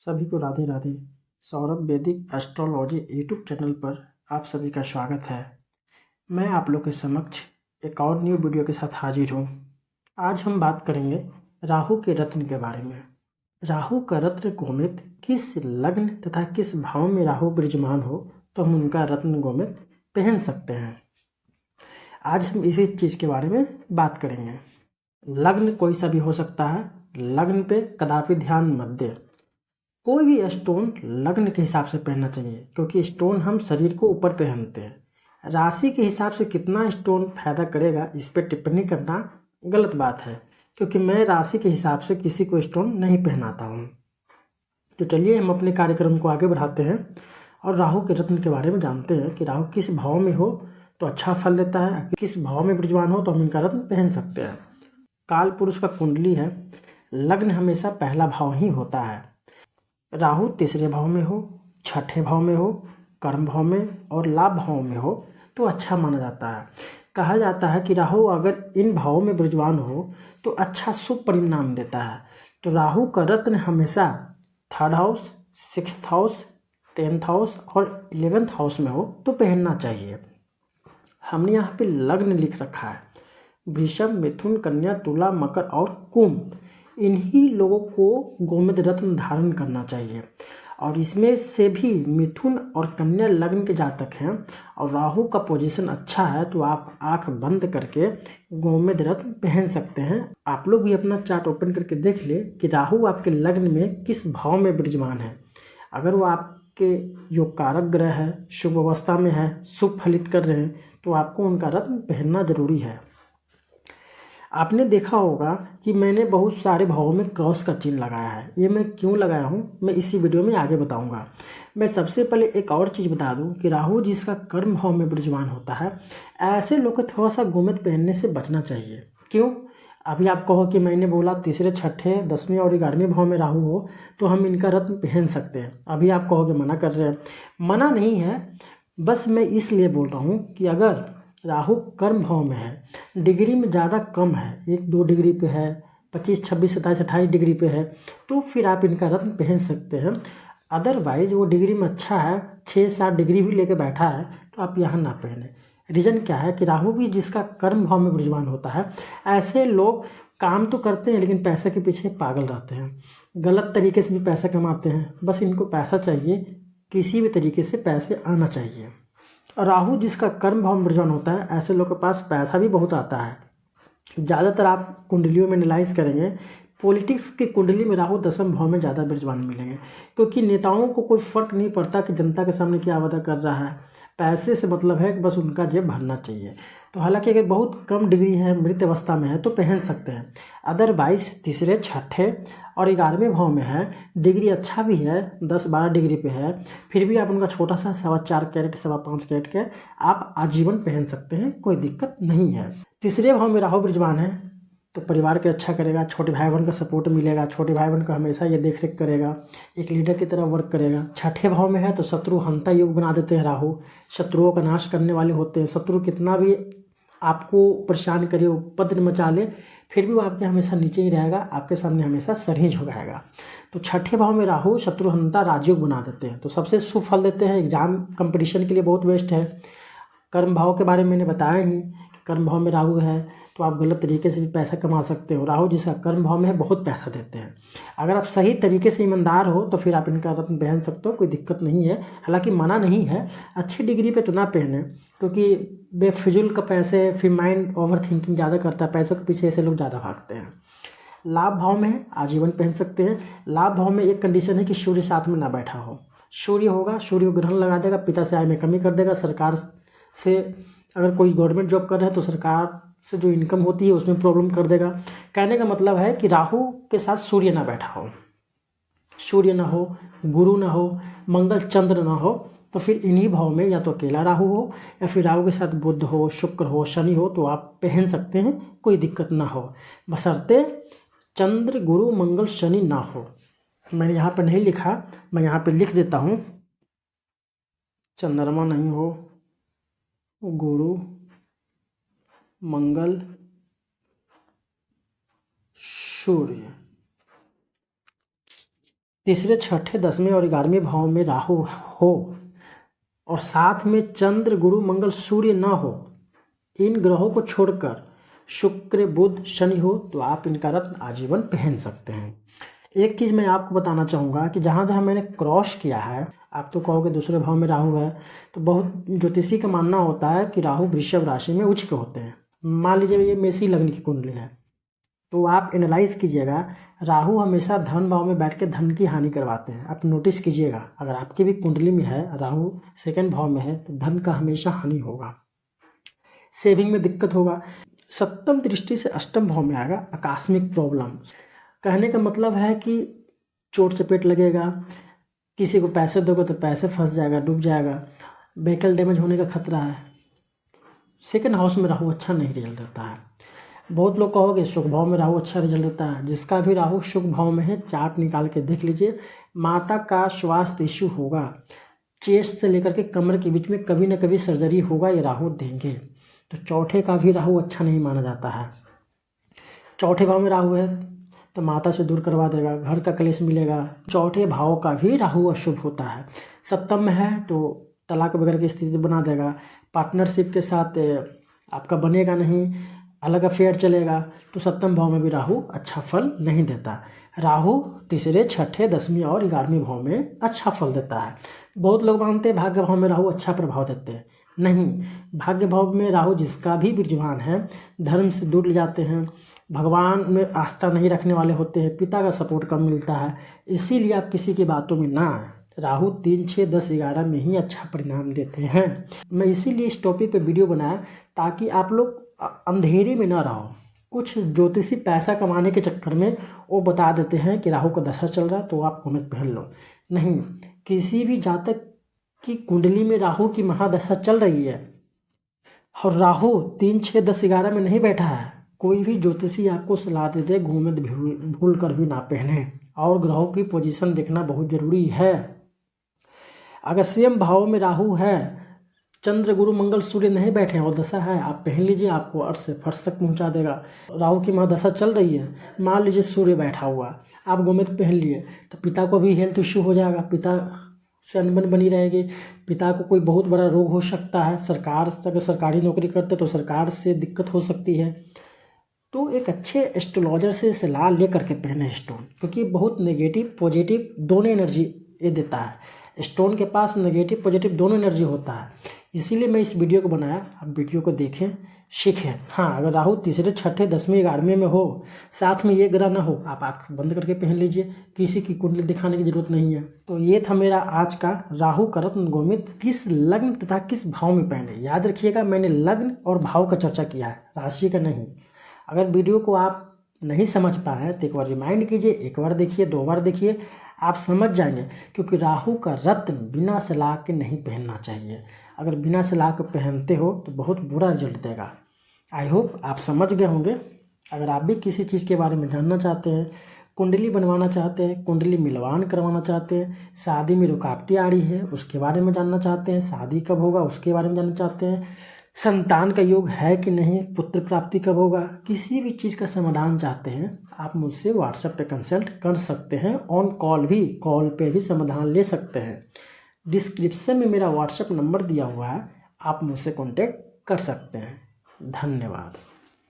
सभी को राधे राधे। सौरभ वैदिक एस्ट्रोलॉजी यूट्यूब चैनल पर आप सभी का स्वागत है। मैं आप लोग के समक्ष एक और न्यू वीडियो के साथ हाजिर हूँ। आज हम बात करेंगे राहु के रत्न के बारे में। राहु का रत्न गोमेद किस लग्न तथा किस भाव में राहु विराजमान हो तो हम उनका रत्न गोमेद पहन सकते हैं। आज हम इसी चीज़ के बारे में बात करेंगे। लग्न कोई सा भी हो सकता है, लग्न पे कदापि ध्यान मत दे। कोई भी स्टोन लग्न के हिसाब से पहनना चाहिए, क्योंकि स्टोन हम शरीर को ऊपर पहनते हैं। राशि के हिसाब से कितना स्टोन फायदा करेगा इस पर टिप्पणी करना गलत बात है, क्योंकि मैं राशि के हिसाब से किसी को स्टोन नहीं पहनाता हूँ। तो चलिए हम अपने कार्यक्रम को आगे बढ़ाते हैं और राहु के रत्न के बारे में जानते हैं कि राहु किस भाव में हो तो अच्छा फल देता है, किस भाव में विराजमान हो तो हम इनका रत्न पहन सकते हैं। काल पुरुष का कुंडली है, लग्न हमेशा पहला भाव ही होता है। राहु तीसरे भाव में हो, छठे भाव में हो, कर्म भाव में और लाभ भाव में हो तो अच्छा माना जाता है। कहा जाता है कि राहु अगर इन भावों में विराजमान हो तो अच्छा शुभ परिणाम देता है। तो राहु का रत्न हमेशा 3rd house, 6th house, 10th house और 11th हाउस में हो तो पहनना चाहिए। हमने यहाँ पे लग्न लिख रखा है, वृषभ, मिथुन, कन्या, तुला, मकर और कुंभ। इन्हीं लोगों को गोमेद रत्न धारण करना चाहिए। और इसमें से भी मिथुन और कन्या लग्न के जातक हैं और राहु का पोजीशन अच्छा है तो आप आंख बंद करके गोमेद रत्न पहन सकते हैं। आप लोग भी अपना चार्ट ओपन करके देख ले कि राहु आपके लग्न में किस भाव में विराजमान है। अगर वो आपके योग कारक ग्रह है, शुभ अवस्था में है, शुभ फलित कर रहे हैं तो आपको उनका रत्न पहनना जरूरी है। आपने देखा होगा कि मैंने बहुत सारे भावों में क्रॉस का चिन्ह लगाया है। ये मैं क्यों लगाया हूँ मैं इसी वीडियो में आगे बताऊँगा। मैं सबसे पहले एक और चीज़ बता दूँ कि राहु जिसका कर्म भाव में विराजमान होता है, ऐसे लोग को थोड़ा सा गोमेद पहनने से बचना चाहिए। क्यों? अभी आप कहो कि मैंने बोला तीसरे, छठे, 10वें और 11वें भाव में राहु हो तो हम इनका रत्न पहन सकते हैं। अभी आप कहोगे मना कर रहे हैं। मना नहीं है, बस मैं इसलिए बोल रहा हूँ कि अगर राहु कर्म भाव में है, डिग्री में ज़्यादा कम है, 1-2 डिग्री पे है, 25, 26, 27, 28 डिग्री पे है तो फिर आप इनका रत्न पहन सकते हैं। अदरवाइज वो डिग्री में अच्छा है, 6-7 डिग्री भी लेके बैठा है तो आप यहाँ ना पहने। रीज़न क्या है कि राहु भी जिसका कर्म भाव में विराजमान होता है, ऐसे लोग काम तो करते हैं लेकिन पैसे के पीछे पागल रहते हैं, गलत तरीके से भी पैसा कमाते हैं। बस इनको पैसा चाहिए, किसी भी तरीके से पैसे आना चाहिए। राहु जिसका कर्म भाव में विराजमान होता है, ऐसे लोग के पास पैसा भी बहुत आता है। ज़्यादातर आप कुंडलियों में एनालाइज करेंगे, पॉलिटिक्स की कुंडली में राहु 10वें भाव में ज़्यादा विराजमान मिलेंगे, क्योंकि नेताओं को कोई फ़र्क नहीं पड़ता कि जनता के सामने क्या वादा कर रहा है। पैसे से मतलब है कि बस उनका जेब भरना चाहिए। तो हालांकि अगर बहुत कम डिग्री है, मृत अवस्था में है तो पहन सकते हैं। अदरवाइज तीसरे, छठे और 11वें भाव में है, डिग्री अच्छा भी है, 10-12 डिग्री पे है, फिर भी आप उनका छोटा सा 4.25 कैरेट, 5.25 कैरेट के आप आजीवन पहन सकते हैं, कोई दिक्कत नहीं है। तीसरे भाव में राहु विराजमान है तो परिवार की रक्षा करेगा, छोटे भाई बहन का सपोर्ट मिलेगा, छोटे भाई बहन का हमेशा ये देख रेख करेगा, एक लीडर की तरह वर्क करेगा। छठे भाव में है तो शत्रु हंता योग बना देते हैं राहु, शत्रुओं का नाश करने वाले होते हैं। शत्रु कितना भी आपको परेशान करे, उपद्रव मचा ले, फिर भी वो आपके हमेशा नीचे ही रहेगा, आपके सामने हमेशा सर ही झुकाएगा। तो छठे भाव में राहु शत्रुहंता राजयोग बना देते हैं तो सबसे शुभ फल देते हैं। एग्जाम कंपटीशन के लिए बहुत बेस्ट है। कर्म भाव के बारे में मैंने बताया ही, कर्म भाव में राहु है तो आप गलत तरीके से भी पैसा कमा सकते हो। राहु जिसका कर्म भाव में है बहुत पैसा देते हैं। अगर आप सही तरीके से ईमानदार हो तो फिर आप इनका रत्न पहन सकते हो, कोई दिक्कत नहीं है। हालांकि मना नहीं है, अच्छी डिग्री पे तो ना पहने, क्योंकि बेफिजुल का पैसे, फिर माइंड ओवर थिंकिंग ज़्यादा करता है, पैसों के पीछे ऐसे लोग ज़्यादा भागते हैं। लाभ भाव में है, आजीवन पहन सकते हैं। लाभ भाव में एक कंडीशन है कि सूर्य साथ में ना बैठा हो। सूर्य होगा, सूर्य ग्रहण लगा देगा, पिता से आय में कमी कर देगा। सरकार से अगर कोई गवर्नमेंट जॉब कर रहा है तो सरकार से जो इनकम होती है उसमें प्रॉब्लम कर देगा। कहने का मतलब है कि राहु के साथ सूर्य ना बैठा हो, सूर्य ना हो, गुरु ना हो, मंगल चंद्र ना हो, तो फिर इन्हीं भाव में या तो अकेला राहु हो या फिर राहु के साथ बुध हो, शुक्र हो, शनि हो तो आप पहन सकते हैं, कोई दिक्कत ना हो, बशर्ते चंद्र, गुरु, मंगल, शनि ना हो। मैंने यहाँ पर नहीं लिखा, मैं यहाँ पर लिख देता हूँ। चंद्रमा नहीं हो, गुरु, मंगल, सूर्य, तीसरे, छठे, 10वें और 11वें भाव में राहु हो और साथ में चंद्र, गुरु, मंगल, सूर्य ना हो, इन ग्रहों को छोड़कर शुक्र, बुध, शनि हो तो आप इनका रत्न आजीवन पहन सकते हैं। एक चीज़ मैं आपको बताना चाहूँगा कि जहाँ जहाँ मैंने क्रॉस किया है, आप तो कहोगे दूसरे भाव में राहु है, तो बहुत ज्योतिषी का मानना होता है कि राहु वृषभ राशि में उच्च के होते हैं। मान लीजिए ये मेषी लग्न की कुंडली है, तो आप एनालाइज कीजिएगा, राहु हमेशा धन भाव में बैठ के धन की हानि करवाते हैं। आप नोटिस कीजिएगा, अगर आपकी भी कुंडली में है राहु सेकंड भाव में है तो धन का हमेशा हानि होगा, सेविंग में दिक्कत होगा। सप्तम दृष्टि से अष्टम भाव में आएगा आकस्मिक प्रॉब्लम। कहने का मतलब है कि चोट चपेट लगेगा, किसी को पैसे दोगे तो पैसे फंस जाएगा, डूब जाएगा, व्हीकल डैमेज होने का खतरा है। सेकंड हाउस में राहु अच्छा नहीं रिजल्ट देता है। बहुत लोग कहोगे शुभ भाव में राहु अच्छा रिजल्ट देता है। जिसका भी राहु शुभ भाव में है, चार्ट निकाल के देख लीजिए, माता का स्वास्थ्य इश्यू होगा, चेस्ट से लेकर के कमर के बीच में कभी ना कभी सर्जरी होगा, ये राहु देंगे। तो चौथे का भी राहु अच्छा नहीं माना जाता है। चौथे भाव में राहु है तो माता से दूर करवा देगा, घर का क्लेश मिलेगा। चौथे भाव का भी राहु अशुभ होता है। सप्तम में है तो तलाक वगैरह की स्थिति बना देगा, पार्टनरशिप के साथ आपका बनेगा नहीं, अलग अफेयर चलेगा। तो सप्तम भाव में भी राहु अच्छा फल नहीं देता। राहु तीसरे, छठे, 10वें और 11वें भाव में अच्छा फल देता है। बहुत लोग मानते हैं भाग्य भाव में राहु अच्छा प्रभाव देते हैं। नहीं, भाग्य भाव में राहु जिसका भी विद्यमान है धर्म से दूर ले जाते हैं, भगवान में आस्था नहीं रखने वाले होते हैं, पिता का सपोर्ट कम मिलता है। इसीलिए आप किसी की बातों में ना आए। राहु 3, 6, 10, 11 में ही अच्छा परिणाम देते हैं। मैं इसीलिए इस टॉपिक पे वीडियो बनाया ताकि आप लोग अंधेरे में ना रहो। कुछ ज्योतिषी पैसा कमाने के चक्कर में वो बता देते हैं कि राहु का दशा चल रहा है तो आप गोमेद पहन लो। नहीं, किसी भी जातक की कुंडली में राहु की महादशा चल रही है और राहु 3, 6, 10, 11 में नहीं बैठा है, कोई भी ज्योतिषी आपको सलाह दे दे गोमेद भूल कर भी ना पहने। और ग्रहों की पोजीशन देखना बहुत जरूरी है। अगर सेम भाव में राहु है, चंद्र, गुरु, मंगल, सूर्य नहीं बैठे और दशा है, आप पहन लीजिए, आपको अर्थ से फर्श तक पहुंचा देगा। राहु की महादशा चल रही है, मान लीजिए सूर्य बैठा हुआ, आप गोमेद पहन लिए तो पिता को भी हेल्थ इश्यू हो जाएगा, पिता से अनबन बनी रहेगी, पिता को कोई बहुत बड़ा रोग हो सकता है। सरकार अगर सरकारी नौकरी करते तो सरकार से दिक्कत हो सकती है। तो एक अच्छे एस्ट्रोलॉजर से सलाह ले करके पहने स्टोन, क्योंकि बहुत नेगेटिव पॉजिटिव दोनों एनर्जी ये देता है। स्टोन के पास नेगेटिव पॉजिटिव दोनों एनर्जी होता है। इसीलिए मैं इस वीडियो को बनाया, आप वीडियो को देखें, सीखें। हाँ, अगर राहु तीसरे, छठे, 10वें, 11वें में हो, साथ में ये ग्रह ना हो, आप आँख बंद करके पहन लीजिए, किसी की कुंडली दिखाने की जरूरत नहीं है। तो ये था मेरा आज का राहु का रत्न गोमेद किस लग्न तथा किस भाव में पहने। याद रखिएगा, मैंने लग्न और भाव का चर्चा किया है, राशि का नहीं। अगर वीडियो को आप नहीं समझ पाए तो एक बार रिमाइंड कीजिए, एक बार देखिए, 2 बार देखिए, आप समझ जाएंगे। क्योंकि राहु का रत्न बिना सलाह के नहीं पहनना चाहिए। अगर बिना सलाह के पहनते हो तो बहुत बुरा रिजल्ट देगा। आई होप आप समझ गए होंगे। अगर आप भी किसी चीज़ के बारे में जानना चाहते हैं, कुंडली बनवाना चाहते हैं, कुंडली मिलवान करवाना चाहते हैं, शादी में रुकावटें आ रही है उसके बारे में जानना चाहते हैं, शादी कब होगा उसके बारे में जानना चाहते हैं, संतान का योग है कि नहीं, पुत्र प्राप्ति कब होगा, किसी भी चीज़ का समाधान चाहते हैं, आप मुझसे व्हाट्सएप पे कंसल्ट कर सकते हैं। ऑन कॉल पे भी समाधान ले सकते हैं। डिस्क्रिप्शन में मेरा व्हाट्सएप नंबर दिया हुआ है, आप मुझसे कॉन्टेक्ट कर सकते हैं। धन्यवाद।